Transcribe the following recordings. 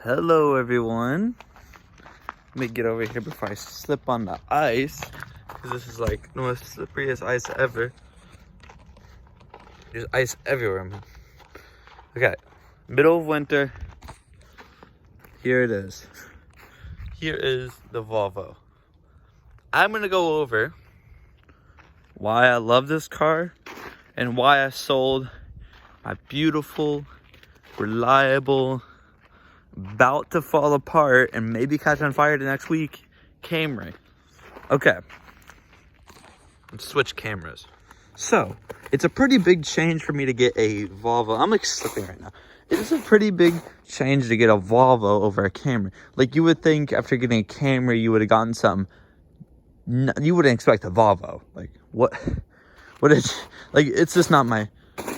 Hello everyone. Let me get over here before I slip on the ice, because this is like the most slipperiest ice ever. There's ice everywhere, man. Okay, middle of winter. Here it is. Here is the Volvo. I'm gonna go over why I love this car and why I sold my beautiful, reliable, about to fall apart and maybe catch on fire the next week Camry. Okay, let's switch cameras. So it's a pretty big change for me to get a Volvo. I'm like slipping right now. It is a pretty big change to get a Volvo over a Camry. Like, you would think after getting a Camry you would have gotten something. You wouldn't expect a Volvo. Like, what is, like, it's just not my,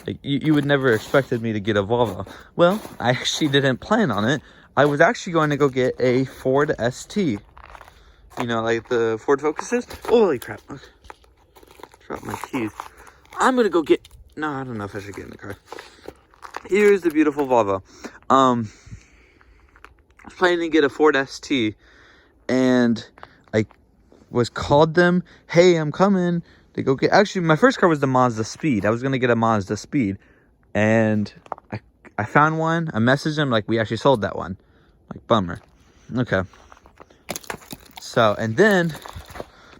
like, you would never expected me to get a Volvo. Well, I actually didn't plan on it. I was actually going to go get a Ford ST. You know, like the Ford Focuses. Holy crap. Okay. Dropped my keys. I'm going to go get, no, I don't know if I should get in the car. Here's the beautiful Volvo. I was planning to get a Ford ST, and I was called them, hey, I'm coming to go get, actually my first car was the Mazda Speed. I was going to get a Mazda Speed, and I found one. I messaged them, like, we actually sold that one. Like, bummer. Okay. So, and then,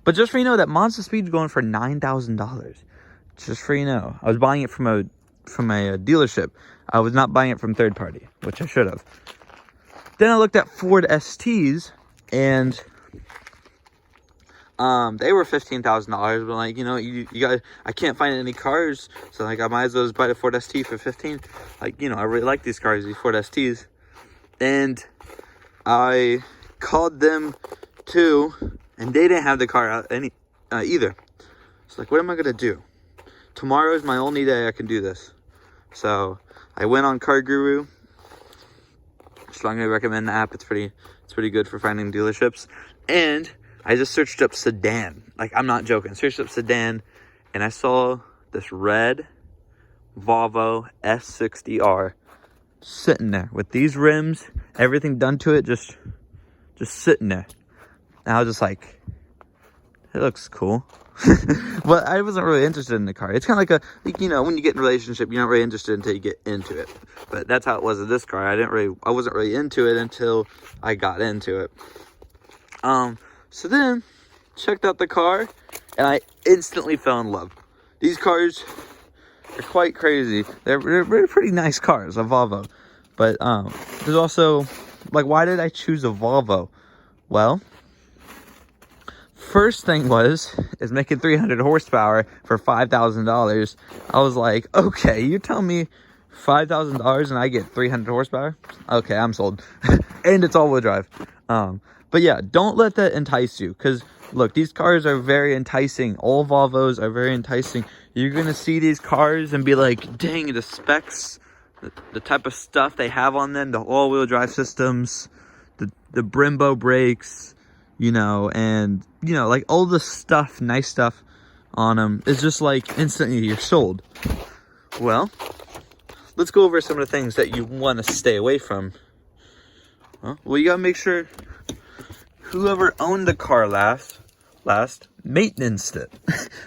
but just for you know, that Mazda Speed is going for $9,000. Just for you know. I was buying it from a dealership. I was not buying it from third party, which I should have. Then I looked at Ford STs, and they were $15,000, but like, you know, you guys, I can't find any cars, so like I might as well just buy the Ford ST for 15. Like, you know, I really like these cars, these Ford STs, and I called them too, and they didn't have the car out either. It's like, what am I gonna do? Tomorrow is my only day I can do this. So I went on Car Guru. Strongly recommend the app. It's pretty good for finding dealerships. And I just searched up sedan. Like, I'm not joking. Searched up sedan, and I saw this red Volvo s60r sitting there with these rims, everything done to it, just sitting there. And I was just like, it looks cool. But I wasn't really interested in the car. It's kind of like you know, when you get in a relationship, you're not really interested until you get into it. But that's how it was with this car. I wasn't really into it until I got into it. So then, checked out the car, and I instantly fell in love. These cars are quite crazy. They're pretty nice cars, a Volvo. But there's also, like, why did I choose a Volvo? Well, first thing is making 300 horsepower for $5,000. I was like, okay, you're telling me $5,000 and I get 300 horsepower? Okay, I'm sold. And it's all-wheel drive. But yeah, don't let that entice you, because look, these cars are very enticing. All Volvos are very enticing. You're gonna see these cars and be like, dang, the specs, the type of stuff they have on them, the all-wheel drive systems, the Brembo brakes, you know, and you know, like all the stuff, nice stuff on them. It's just like instantly you're sold. Well, let's go over some of the things that you want to stay away from. Well, you gotta make sure whoever owned the car last maintenanced it.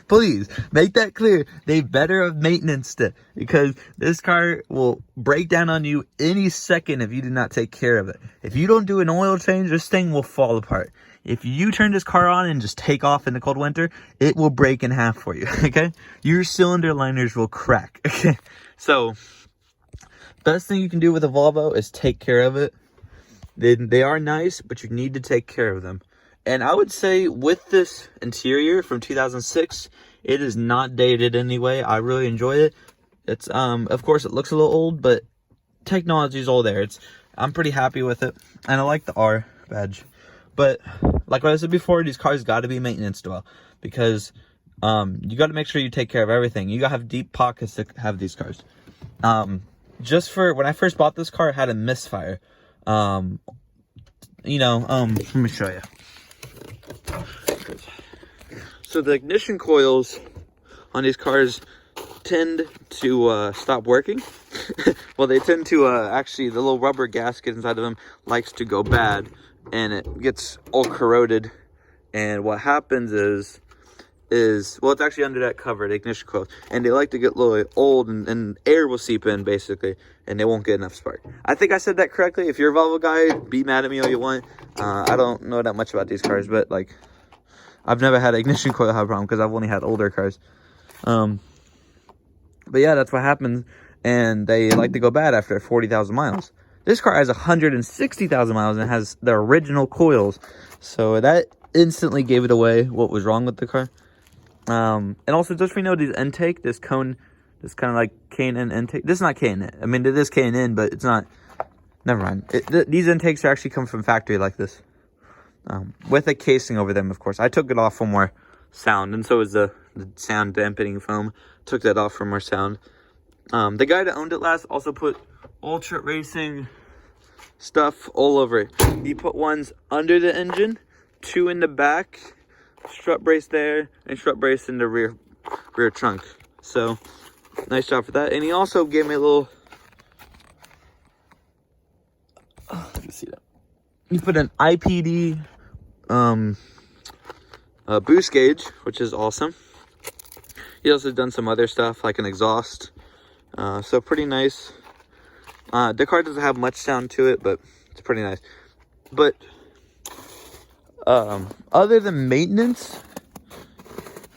Please make that clear. They better have maintenanced it, because this car will break down on you any second if you do not take care of it. If you don't do an oil change, this thing will fall apart. If you turn this car on and just take off in the cold winter, it will break in half for you. Okay, your cylinder liners will crack. Okay, so best thing you can do with a Volvo is take care of it. They are nice, but you need to take care of them. And I would say with this interior from 2006, it is not dated anyway. I really enjoy it. It's of course it looks a little old, but technology is all there. I'm pretty happy with it, and I like the R badge. But like what I said before, these cars got to be maintained well, because you got to make sure you take care of everything. You got to have deep pockets to have these cars. Just for when I first bought this car, it had a misfire. You know, let me show you. So the ignition coils on these cars, tend to stop working. Well, they tend to actually, the little rubber gasket inside of them likes to go bad, and it gets all corroded. And what happens is well, it's actually under that cover, the ignition coil, and they like to get a little old, and air will seep in basically, and they won't get enough spark. I think I said that correctly. If you're a Volvo guy, be mad at me all you want. I don't know that much about these cars, but like, I've never had an ignition coil have a problem because I've only had older cars. But yeah, that's what happens, and they like to go bad after 40,000 miles. This car has 160,000 miles and has the original coils, so that instantly gave it away what was wrong with the car. And also, just so you know, these intake, this cone, this kind of like K&N intake. This is not K&N. I mean, it is K&N, but it's not. Never mind. These intakes are actually come from factory like this, with a casing over them. Of course, I took it off for more sound, and so is the sound dampening foam. Took that off for more sound. The guy that owned it last also put ultra racing stuff all over it. He put ones under the engine, 2 in the back, strut brace there, and strut brace in the rear trunk. So nice job for that. And he also gave me a little, you can see that, he put an IPD boost gauge, which is awesome. He also done some other stuff like an exhaust, so pretty nice. The car doesn't have much sound to it, but it's pretty nice. But other than maintenance,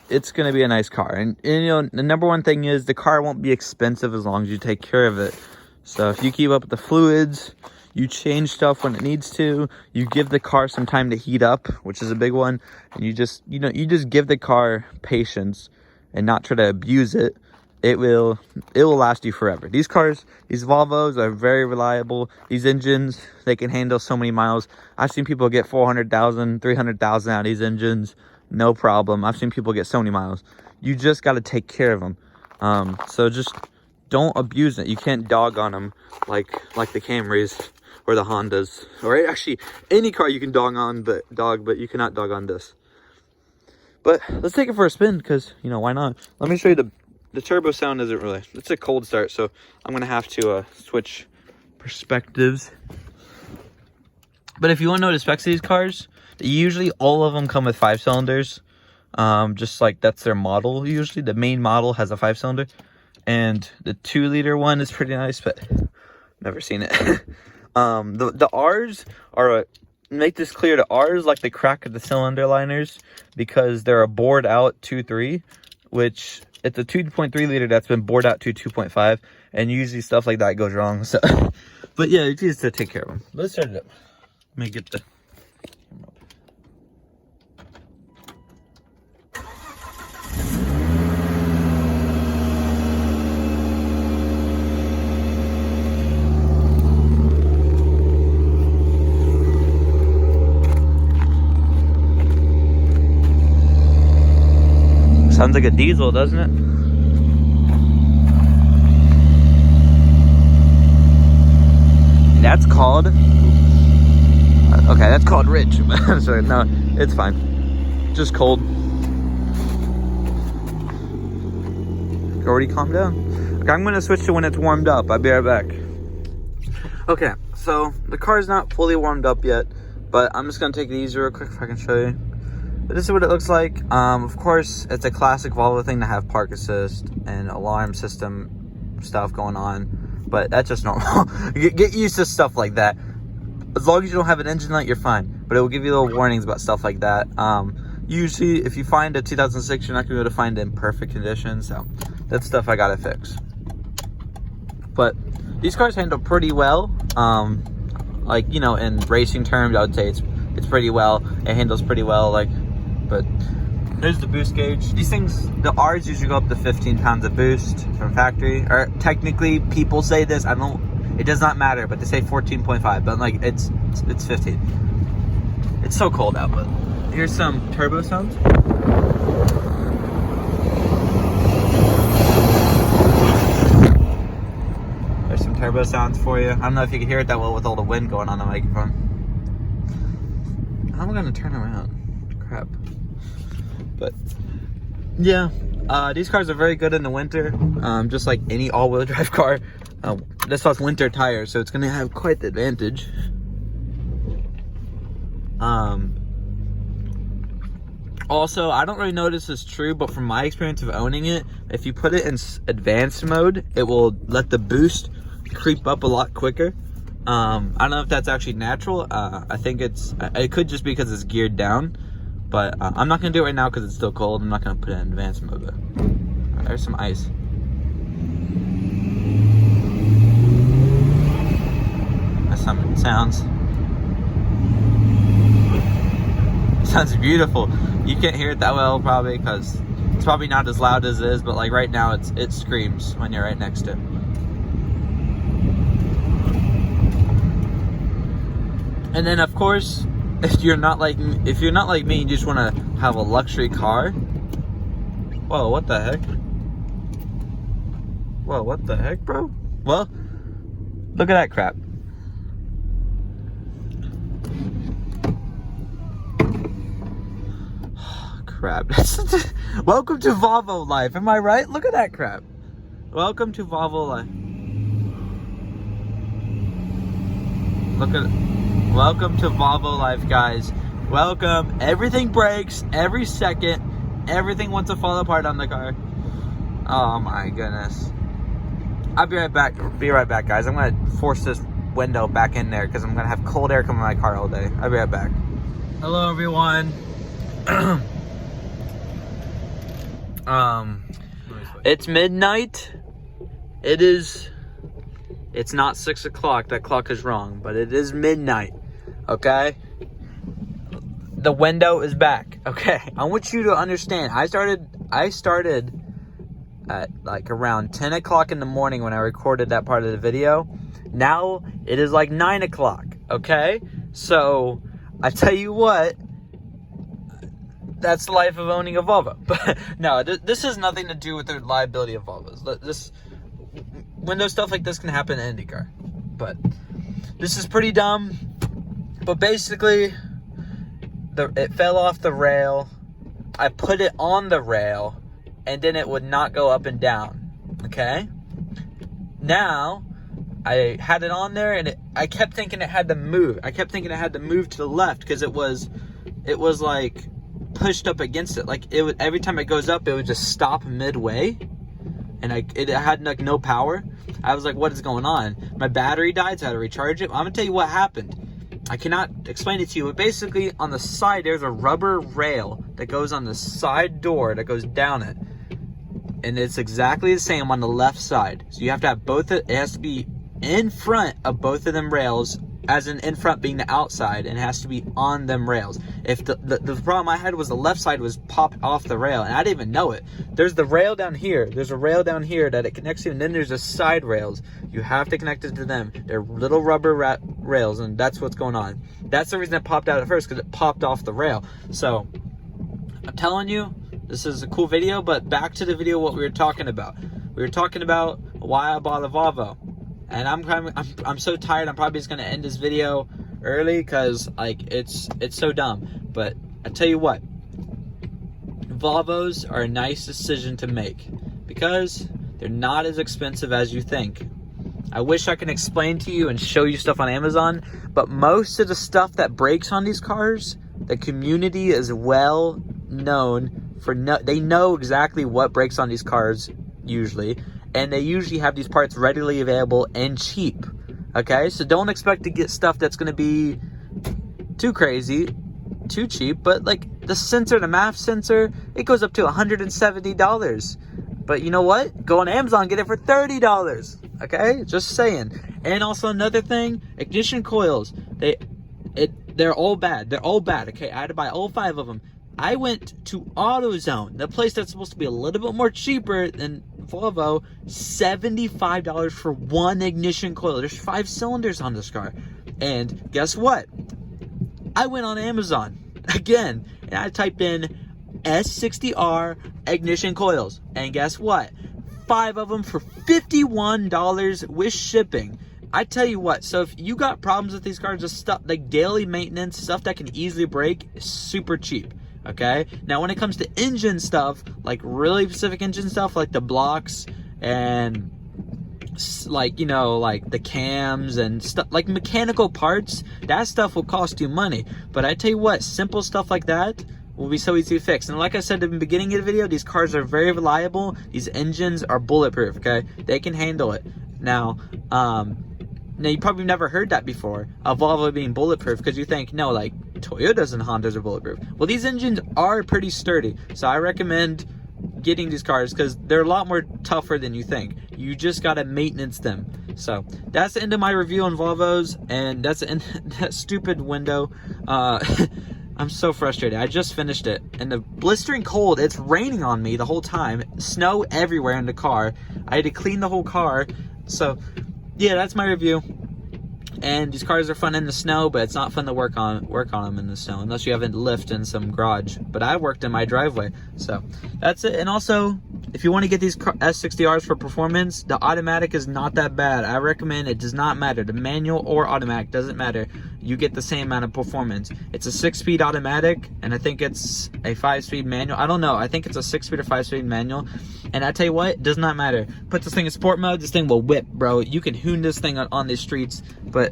it's gonna be a nice car. And you know, the number one thing is the car won't be expensive as long as you take care of it. So if you keep up with the fluids, you change stuff when it needs to, you give the car some time to heat up, which is a big one, and you just give the car patience and not try to abuse it, it will last you forever. These cars, these Volvos, are very reliable. These engines, they can handle so many miles. I've seen people get 400,000, 300,000 out of these engines, no problem. I've seen people get so many miles. You just got to take care of them. So just don't abuse it. You can't dog on them like the Camrys or the Hondas, or actually any car you can dog, but you cannot dog on this. But let's take it for a spin, because, you know, why not? Let me show you the turbo sound. Isn't really, it's a cold start, so I'm gonna have to switch perspectives. But if you want to know the specs of these cars, usually all of them come with 5 cylinders. Just like that's their model. Usually the main model has a 5-cylinder, and the 2-liter one is pretty nice, but never seen it. The R's are make this clear, the R's like the crack of the cylinder liners, because they're a bored out 2.3, which it's a 2.3 liter that's been bored out to 2.5, and usually stuff like that goes wrong. So, but yeah, it's easy to take care of them. Let's start it up. Let me get the. Sounds like a diesel, doesn't it? That's called... Okay, that's called rich. Sorry, no, it's fine. Just cold. Already calmed down. Okay, I'm going to switch to when it's warmed up. I'll be right back. Okay, so the car's not fully warmed up yet, but I'm just going to take it easy real quick if I can show you. But this is what it looks like. Of course, it's a classic Volvo thing to have park assist and alarm system stuff going on, but that's just normal. Get used to stuff like that. As long as you don't have an engine light, you're fine. But it will give you little warnings about stuff like that. Usually, if you find a 2006, you're not going to be able to find it in perfect condition. So that's stuff I got to fix. But these cars handle pretty well. Like, you know, in racing terms, I would say it's pretty well. It handles pretty well. Like. But there's the boost gauge. These things, the R's usually go up to 15 pounds of boost from factory. Or technically, people say this. It does not matter, but they say 14.5. But like, it's 15. It's so cold out. But here's some turbo sounds. There's some turbo sounds for you. I don't know if you can hear it that well with all the wind going on the microphone. How am I gonna turn around? Crap. But yeah, These cars are very good in the winter, just like any all-wheel drive car. This has winter tires, so it's gonna have quite the advantage. Also, I don't really know if this is true, but from my experience of owning it, if you put it in advanced mode, it will let the boost creep up a lot quicker. I don't know if that's actually natural. I think it could just be because it's geared down, but I'm not gonna do it right now because it's still cold. I'm not gonna put it in advanced mode though. There's some ice. That's how it sounds. Sounds beautiful. You can't hear it that well probably because it's probably not as loud as it is, but like right now it screams when you're right next to it. And then of course, if you're not like me and you just want to have a luxury car. Whoa, what the heck? Whoa, what the heck, bro? Well, look at that crap. Crap. Welcome to Volvo life. Am I right? Look at that crap. Welcome to Volvo life. Look at it. Welcome to Volvo life, guys. Welcome. Everything breaks every second. Everything wants to fall apart on the car. Oh my goodness. I'll be right back. Be right back, guys. I'm gonna force this window back in there because I'm gonna have cold air coming in my car all day. I'll be right back. Hello, everyone. It's midnight. It's not 6 o'clock. That clock is wrong, but it is midnight. Okay? The window is back. Okay? I want you to understand. I started at like around 10 o'clock in the morning when I recorded that part of the video. Now it is like 9 o'clock. Okay? So I tell you what, that's the life of owning a Volvo. But no, this has nothing to do with the liability of Volvos. This window stuff like this can happen in any car. But this is pretty dumb. But basically, it fell off the rail. I put it on the rail, and then it would not go up and down. Okay? Now, I had it on there, and I kept thinking it had to move. I kept thinking it had to move to the left because it was like pushed up against it. Like it would, every time it goes up, it would just stop midway, and it had like no power. I was like, what is going on? My battery died, so I had to recharge it. I'm gonna tell you what happened. I cannot explain it to you, but basically on the side there's a rubber rail that goes on the side door that goes down it, and it's exactly the same on the left side. So you have to have both. It has to be in front of both of them rails, as in front being the outside, and it has to be on them rails. If the problem I had was the left side was popped off the rail, and I didn't even know it. There's the rail down here. There's a rail down here that it connects to, and then there's the side rails. You have to connect it to them. They're little rubber rails, and that's what's going on. That's the reason it popped out at first, because it popped off the rail. So I'm telling you, this is a cool video, but back to the video, what we were talking about. We were talking about why I bought a Volvo. And I'm so tired. I'm probably just gonna end this video early because like it's so dumb. But I tell you what, Volvos are a nice decision to make because they're not as expensive as you think. I wish I could explain to you and show you stuff on Amazon, but most of the stuff that breaks on these cars, the community is well known for. They know exactly what breaks on these cars usually. And they usually have these parts readily available and cheap. Okay, so don't expect to get stuff that's going to be too crazy, too cheap. But like the sensor, the MAF sensor, it goes up to $170. But you know what? Go on Amazon, get it for $30. Okay, just saying. And also another thing, ignition coils. They're all bad. They're all bad. Okay, I had to buy all 5 of them. I went to AutoZone, the place that's supposed to be a little bit more cheaper than Volvo, $75 for one ignition coil. There's 5 cylinders on this car. And guess what? I went on Amazon again, and I typed in s60r ignition coils. And guess what? 5 of them for $51 with shipping. I tell you what, so if you got problems with these cars, just stuff like daily maintenance, stuff that can easily break, is super cheap. okay? Now, when it comes to engine stuff, like really specific engine stuff, like the blocks and like, you know, like the cams and stuff, like mechanical parts, that stuff will cost you money. But I tell you what, simple stuff like that will be so easy to fix. And like I said in the beginning of the video, these cars are very reliable. These engines are bulletproof, okay? They can handle it. Now you probably never heard that before, a Volvo being bulletproof, because you think, no, like Toyotas and Hondas are bulletproof. Well, these engines are pretty sturdy, so I recommend getting these cars because they're a lot more tougher than you think. You just gotta maintenance them. So that's the end of my review on Volvos, and that's the end that stupid window. I'm so frustrated. I just finished it, and the blistering cold, it's raining on me the whole time, snow everywhere in the car. I had to clean the whole car. So yeah, that's my review. And these cars are fun in the snow, but it's not fun to work on them in the snow unless you have a lift in some garage. But I worked in my driveway, so that's it. And also, if you want to get these S60Rs for performance, the automatic is not that bad. I recommend it. Does not matter, the manual or automatic doesn't matter. You get the same amount of performance. It's a 6-speed automatic, and I think it's a 5-speed manual. I don't know. I think it's a 6-speed or 5-speed manual. And I tell you what, it does not matter. Put this thing in sport mode, this thing will whip, bro. You can hoon this thing on the streets. But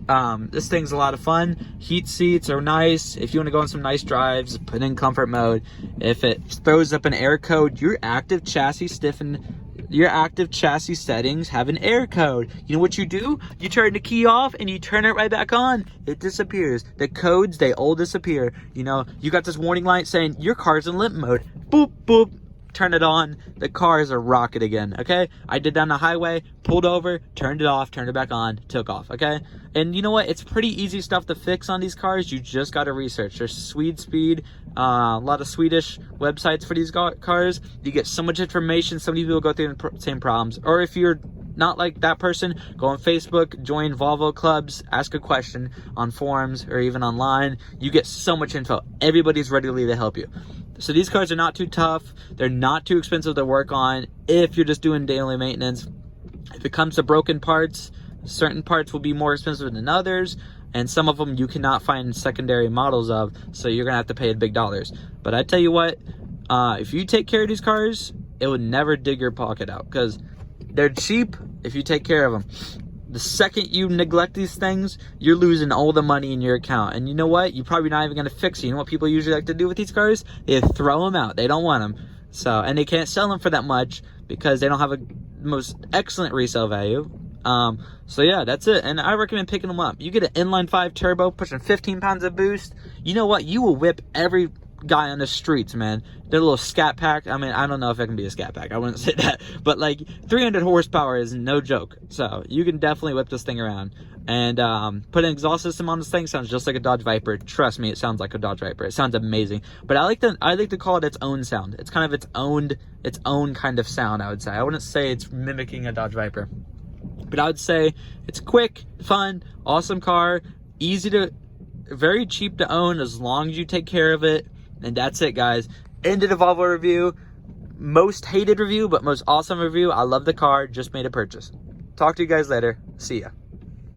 this thing's a lot of fun. Heat seats are nice. If you want to go on some nice drives, put in comfort mode. If it throws up an air code, your active chassis settings have an air code. You know what you do? You turn the key off and you turn it right back on. It disappears. The codes, they all disappear. You know, you got this warning light saying your car's in limp mode. Boop, boop. Turn it on, the car is a rocket again, okay? I did down the highway, pulled over, turned it off, turned it back on, took off, okay? And you know what? It's pretty easy stuff to fix on these cars. You just got to research. There's Swede Speed, a lot of Swedish websites for these cars. You get so much information. So many people go through the same problems. Or if you're not like that person, go on Facebook, join Volvo clubs, ask a question on forums or even online. You get so much info. Everybody's ready to help you. So these cars are not too tough. They're not too expensive to work on if you're just doing daily maintenance. If it comes to broken parts, certain parts will be more expensive than others, and some of them you cannot find secondary models of, so you're gonna have to pay big dollars. But I tell you what, if you take care of these cars, it would never dig your pocket out, because they're cheap if you take care of them. The second you neglect these things, you're losing all the money in your account. And you know what? You're probably not even going to fix it. You know what people usually like to do with these cars? They throw them out. They don't want them. So, and they can't sell them for that much because they don't have a most excellent resale value. So yeah, that's it. And I recommend picking them up. You get an inline 5 turbo pushing 15 pounds of boost. You know what? You will whip every guy on the streets, man. They're a little scat pack. I mean, I don't know if it can be a scat pack. I wouldn't say that. But like 300 horsepower is no joke. So you can definitely whip this thing around. And put an exhaust system on this thing. Sounds just like a Dodge Viper. Trust me, it sounds like a Dodge Viper. It sounds amazing. But I like to call it its own sound. It's kind of its own kind of sound, I would say. I wouldn't say it's mimicking a Dodge Viper. But I would say it's quick, fun, awesome car, very cheap to own as long as you take care of it. And that's it, guys. Ended a Volvo review. Most hated review, but most awesome review. I love the car. Just made a purchase. Talk to you guys later. See ya.